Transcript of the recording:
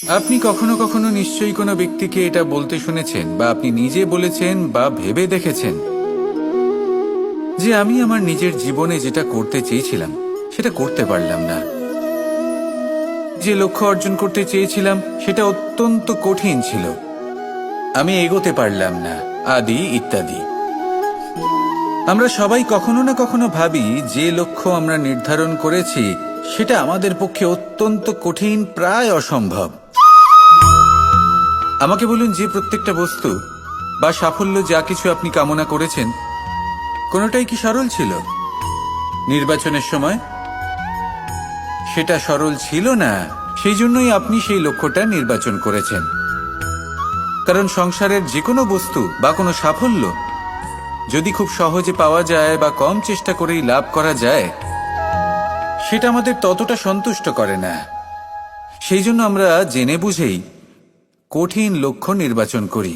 আপনি কখনো কখনো নিশ্চয়ই কোনো ব্যক্তিকে এটা বলতে শুনেছেন বা আপনি নিজে বলেছেন বা ভেবে দেখেছেন যে আমি আমার নিজের জীবনে যেটা করতে চেয়েছিলাম সেটা করতে পারলাম না, যে লক্ষ্য অর্জন করতে চেয়েছিলাম সেটা অত্যন্ত কঠিন ছিল, আমি এগোতে পারলাম না, আদি ইত্যাদি। আমরা সবাই কখনো না কখনো ভাবি যে লক্ষ্য আমরা নির্ধারণ করেছি সেটা আমাদের পক্ষে অত্যন্ত কঠিন, প্রায় অসম্ভব। আমাকে বলুন, যে প্রত্যেকটা বস্তু বা সাফল্য যা কিছু আপনি কামনা করেছেন কোনোটাই কি সরল ছিল? নির্বাচনের সময় সেটা সরল ছিল না, সেই জন্যই আপনি সেই লক্ষ্যটা নির্বাচন করেছেন। কারণ সংসারের যে কোনো বস্তু বা কোনো সাফল্য যদি খুব সহজে পাওয়া যায় বা কম চেষ্টা করেই লাভ করা যায়, সেটা আমাদের ততটা সন্তুষ্ট করে না। সেই জন্য আমরা জেনে বুঝেই কঠিন লক্ষ্য নির্বাচন করি।